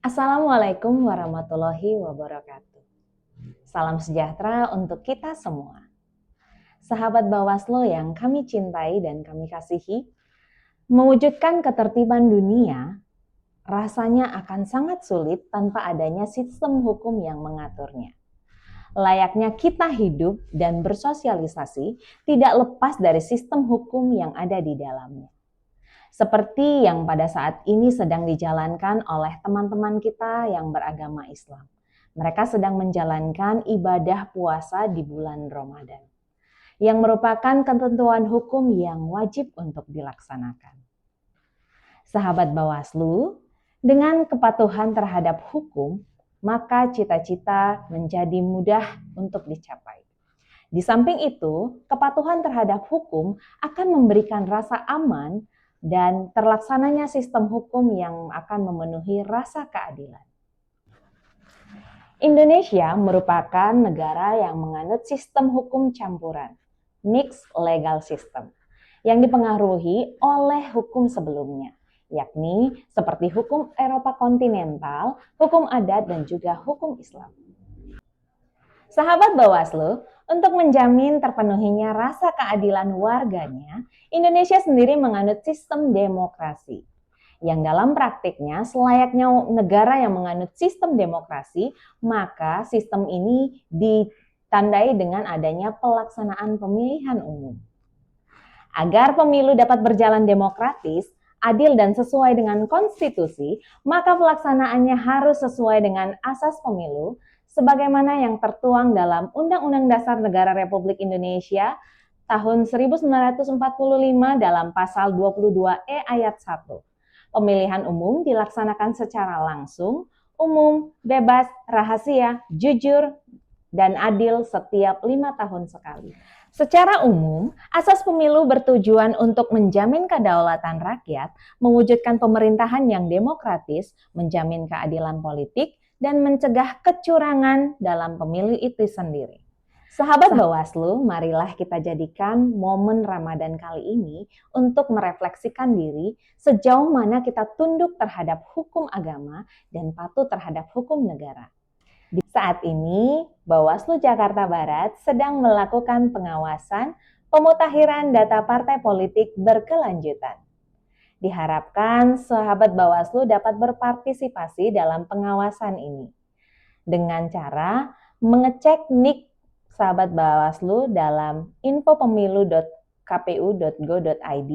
Assalamualaikum warahmatullahi wabarakatuh. Salam sejahtera untuk kita semua. Sahabat Bawaslu yang kami cintai dan kami kasihi, mewujudkan ketertiban dunia rasanya akan sangat sulit tanpa adanya sistem hukum yang mengaturnya. Layaknya kita hidup dan bersosialisasi tidak lepas dari sistem hukum yang ada di dalamnya. Seperti yang pada saat ini sedang dijalankan oleh teman-teman kita yang beragama Islam. Mereka sedang menjalankan ibadah puasa di bulan Ramadan, yang merupakan ketentuan hukum yang wajib untuk dilaksanakan. Sahabat Bawaslu, dengan kepatuhan terhadap hukum, maka cita-cita menjadi mudah untuk dicapai. Di samping itu, kepatuhan terhadap hukum akan memberikan rasa aman dan terlaksananya sistem hukum yang akan memenuhi rasa keadilan. Indonesia merupakan negara yang menganut sistem hukum campuran, mixed legal system, yang dipengaruhi oleh hukum sebelumnya, yakni seperti hukum Eropa kontinental, hukum adat, dan juga hukum Islam. Sahabat Bawaslu, untuk menjamin terpenuhinya rasa keadilan warganya, Indonesia sendiri menganut sistem demokrasi. Yang dalam praktiknya, selayaknya negara yang menganut sistem demokrasi, maka sistem ini ditandai dengan adanya pelaksanaan pemilihan umum. Agar pemilu dapat berjalan demokratis, adil dan sesuai dengan konstitusi, maka pelaksanaannya harus sesuai dengan asas pemilu, sebagaimana yang tertuang dalam Undang-Undang Dasar Negara Republik Indonesia tahun 1945 dalam pasal 22E ayat 1. Pemilihan umum dilaksanakan secara langsung, umum, bebas, rahasia, jujur, dan adil setiap 5 tahun sekali. Secara umum, asas pemilu bertujuan untuk menjamin kedaulatan rakyat, mewujudkan pemerintahan yang demokratis, menjamin keadilan politik, dan mencegah kecurangan dalam pemilu itu sendiri. Sahabat Bawaslu, marilah kita jadikan momen Ramadan kali ini untuk merefleksikan diri sejauh mana kita tunduk terhadap hukum agama dan patuh terhadap hukum negara. Saat ini, Bawaslu Jakarta Barat sedang melakukan pengawasan pemutakhiran data partai politik berkelanjutan. Diharapkan sahabat Bawaslu dapat berpartisipasi dalam pengawasan ini dengan cara mengecek NIK sahabat Bawaslu dalam infopemilu.kpu.go.id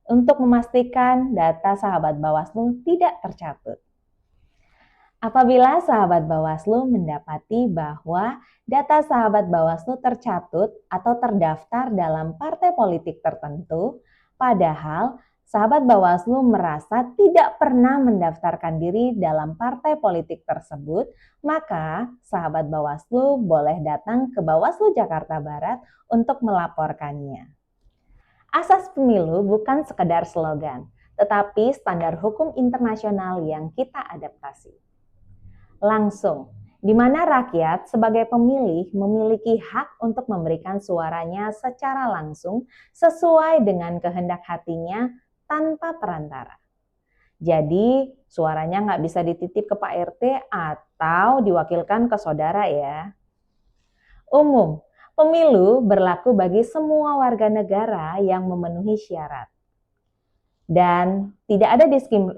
untuk memastikan data sahabat Bawaslu tidak tercatut. Apabila sahabat Bawaslu mendapati bahwa data sahabat Bawaslu tercatut atau terdaftar dalam partai politik tertentu, padahal sahabat Bawaslu merasa tidak pernah mendaftarkan diri dalam partai politik tersebut, maka sahabat Bawaslu boleh datang ke Bawaslu Jakarta Barat untuk melaporkannya. Asas pemilu bukan sekedar slogan, tetapi standar hukum internasional yang kita adaptasi. Langsung, di mana rakyat sebagai pemilih memiliki hak untuk memberikan suaranya secara langsung sesuai dengan kehendak hatinya tanpa perantara. Jadi suaranya nggak bisa dititip ke Pak RT atau diwakilkan ke saudara ya. Umum, pemilu berlaku bagi semua warga negara yang memenuhi syarat. Dan tidak ada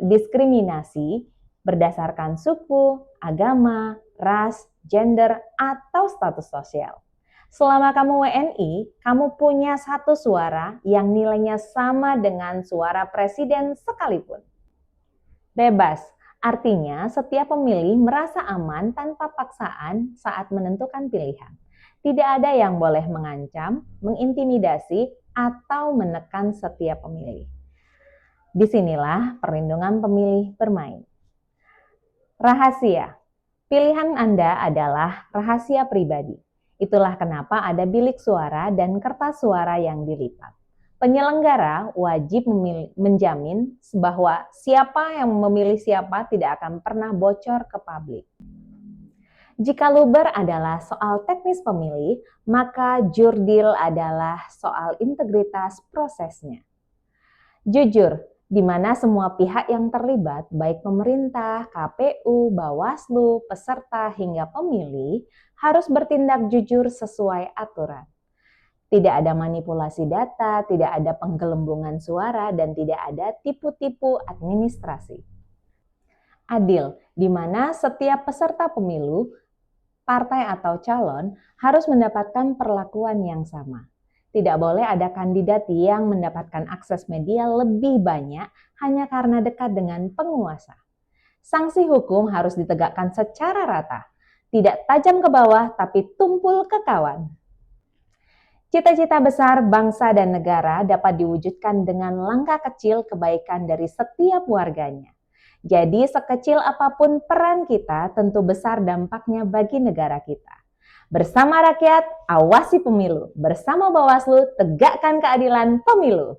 diskriminasi berdasarkan suku, agama, ras, gender, atau status sosial. Selama kamu WNI, kamu punya satu suara yang nilainya sama dengan suara presiden sekalipun. Bebas, artinya setiap pemilih merasa aman tanpa paksaan saat menentukan pilihan. Tidak ada yang boleh mengancam, mengintimidasi, atau menekan setiap pemilih. Disinilah perlindungan pemilih bermain. Rahasia, pilihan Anda adalah rahasia pribadi. Itulah kenapa ada bilik suara dan kertas suara yang dilipat. Penyelenggara wajib menjamin bahwa siapa yang memilih siapa tidak akan pernah bocor ke publik. Jika luber adalah soal teknis pemilih, maka jurdil adalah soal integritas prosesnya. Jujur, di mana semua pihak yang terlibat, baik pemerintah, KPU, Bawaslu, peserta, hingga pemilih, harus bertindak jujur sesuai aturan. Tidak ada manipulasi data, tidak ada penggelembungan suara, dan tidak ada tipu-tipu administrasi. Adil, di mana setiap peserta pemilu, partai atau calon harus mendapatkan perlakuan yang sama. Tidak boleh ada kandidat yang mendapatkan akses media lebih banyak hanya karena dekat dengan penguasa. Sanksi hukum harus ditegakkan secara rata, tidak tajam ke bawah tapi tumpul ke kawan. Cita-cita besar bangsa dan negara dapat diwujudkan dengan langkah kecil kebaikan dari setiap warganya. Jadi sekecil apapun peran kita, tentu besar dampaknya bagi negara kita. Bersama rakyat, awasi pemilu. Bersama Bawaslu, tegakkan keadilan pemilu.